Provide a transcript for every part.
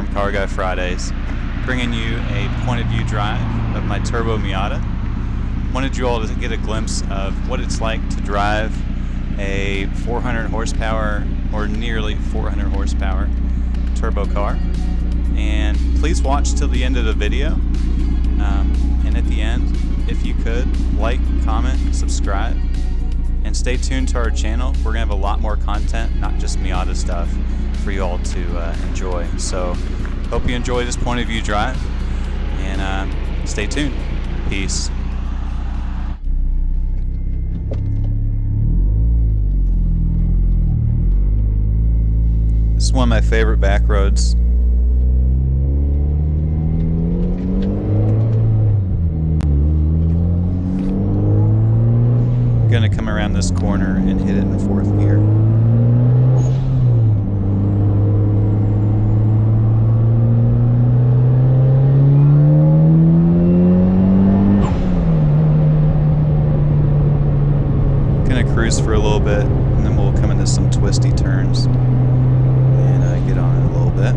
from Car Guy Fridays, bringing you a point of view drive of my turbo Miata. Wanted you all to get a glimpse of what it's like to drive a 400 horsepower or nearly 400 horsepower turbo car. And please watch till the end of the video. And at the end, if you could, like, comment, subscribe, and stay tuned to our channel. We're going to have a lot more content, not just Miata stuff, for you all to enjoy. So, hope you enjoy this point of view drive, and stay tuned. Peace. This is one of my favorite back roads. Gonna come around this corner and hit it in fourth gear. Gonna cruise for a little bit, and then we'll come into some twisty turns and get on it a little bit.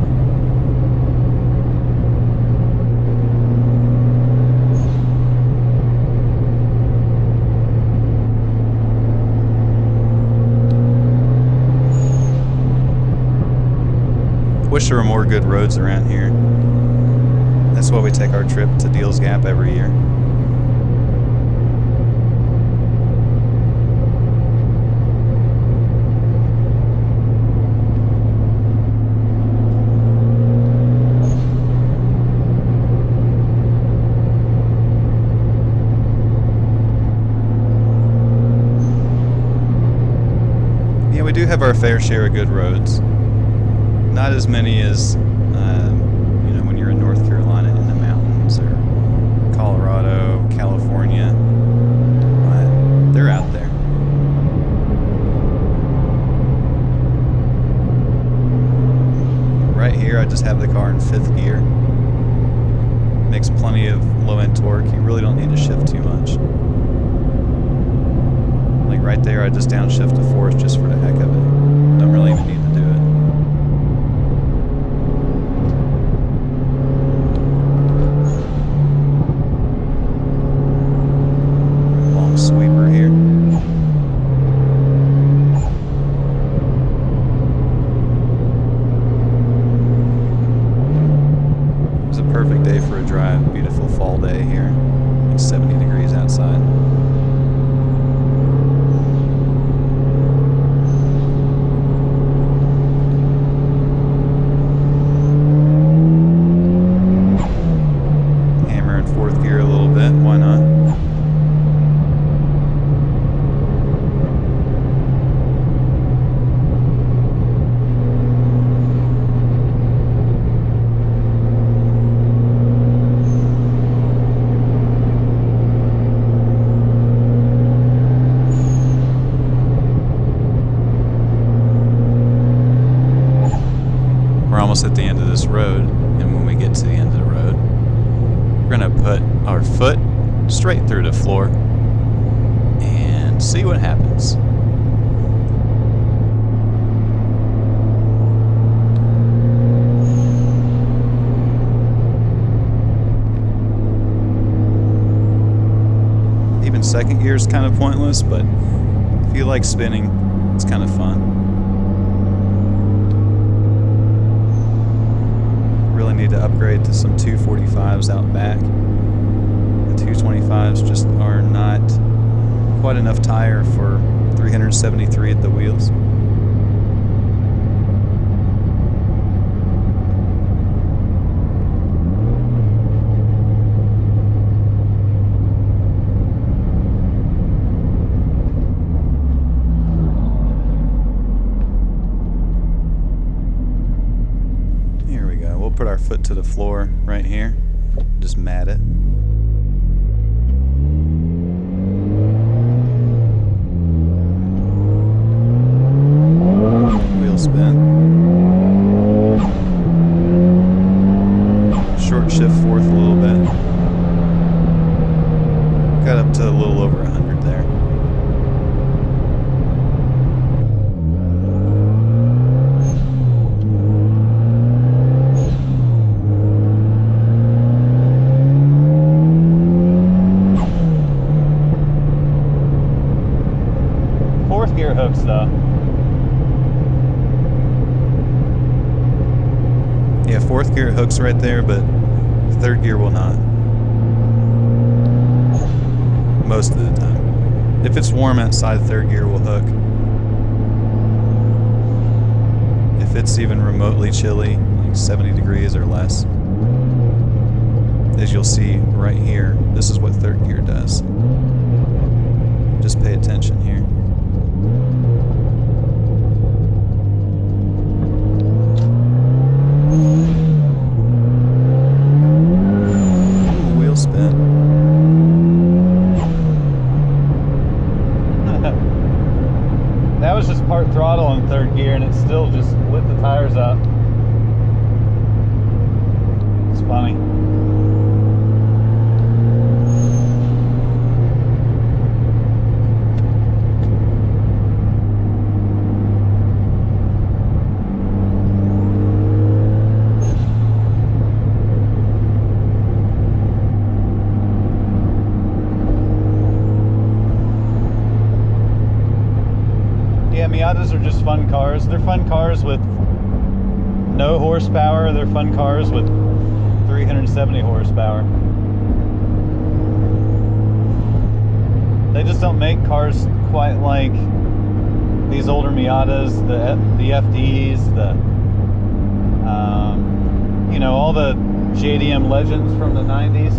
Wish there were more good roads around here. That's why we take our trip to Deals Gap every year. Yeah, we do have our fair share of good roads. Not as many as, when you're in North Carolina in the mountains or Colorado, California, but they're out there. Right here, I just have the car in fifth gear. Makes plenty of low-end torque. You really don't need to shift too much. Like right there, I just downshift to fourth just for the heck of it. Don't really even need to do it. Sweeper here. It was a perfect day for a drive. Beautiful fall day here. It's 70 degrees outside. Hammer in fourth gear a little bit. Why not? We're almost at the end of this road, and when we get to the end of the road, we're going to put our foot straight through the floor and see what happens. Even second gear is kind of pointless, but if you like spinning, it's kind of fun. Need to upgrade to some 245s out back. The 225s just are not quite enough tire for 373 at the wheels. Put our foot to the floor right here, just mat it. Wheel spin. Short shift fourth a little bit. Got up to a little over 100 there. gear hooks right there, but third gear will not. Most of the time. If it's warm outside, third gear will hook. If it's even remotely chilly, like 70 degrees or less, as you'll see right here, this is what third gear does. Just pay attention here. Ooh, wheel spin. That was just part throttle in third gear, and it still just lit the tires up. It's funny. Yeah, Miatas are just fun cars. They're fun cars with no horsepower. They're fun cars with 370 horsepower. They just don't make cars quite like these older Miatas, the FDs, you know, all the JDM legends from the 90s.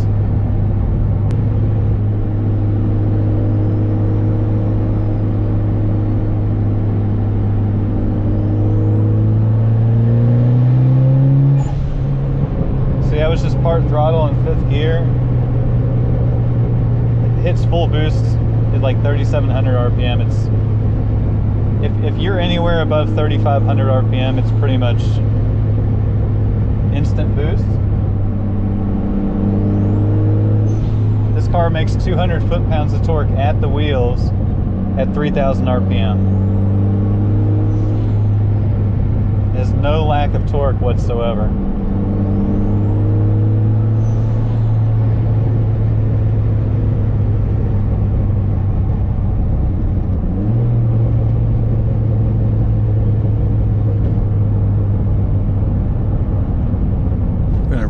I was just part throttle in fifth gear. It hits full boost at like 3,700 RPM. It's if you're anywhere above 3,500 RPM, it's pretty much instant boost. This car makes 200 foot-pounds of torque at the wheels at 3,000 RPM. There's no lack of torque whatsoever.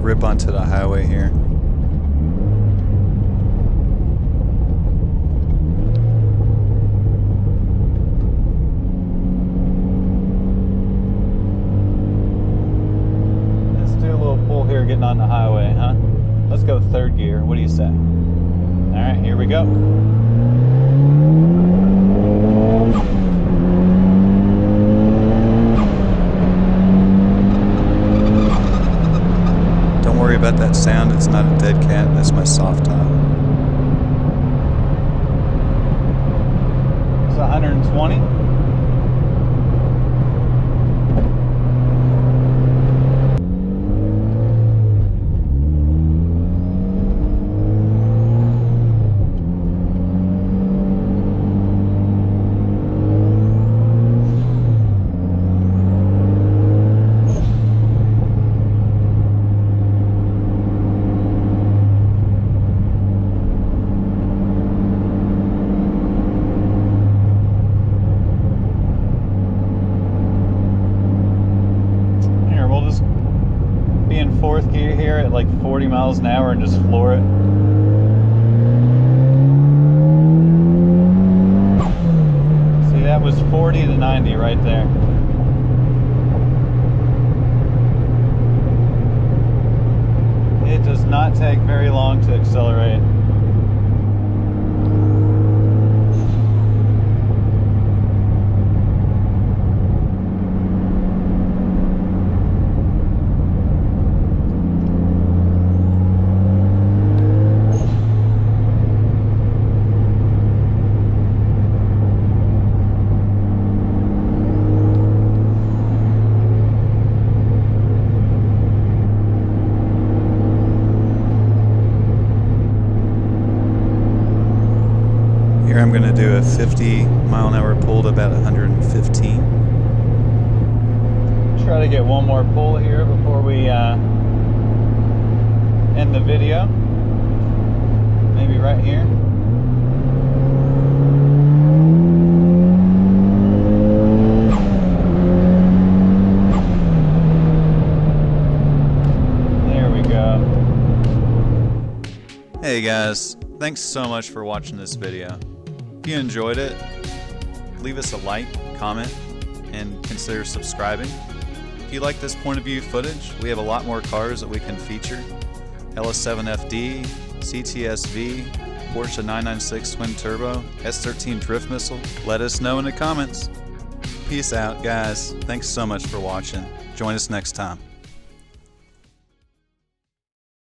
Rip onto the highway here. Let's do a little pull here getting on the highway, huh? Let's go third gear. What do you say? All right, here we go. About that sound, it's not a dead cat, that's my soft top. It's 120. Fourth gear here at like 40 miles an hour and just floor it. See, that was 40 to 90 right there. It does not take very long to accelerate. Here I'm going to do a 50 mile an hour pull to about 115. Try to get one more pull here before we end the video. Maybe right here. Hey guys, thanks so much for watching this video. If you enjoyed it, leave us a like, comment, and consider subscribing. If you like this point of view footage, we have a lot more cars that we can feature. LS7FD, CTSV, Porsche 996 Twin Turbo, S13 Drift Missile. Let us know in the comments. Peace out, guys. Thanks so much for watching. Join us next time.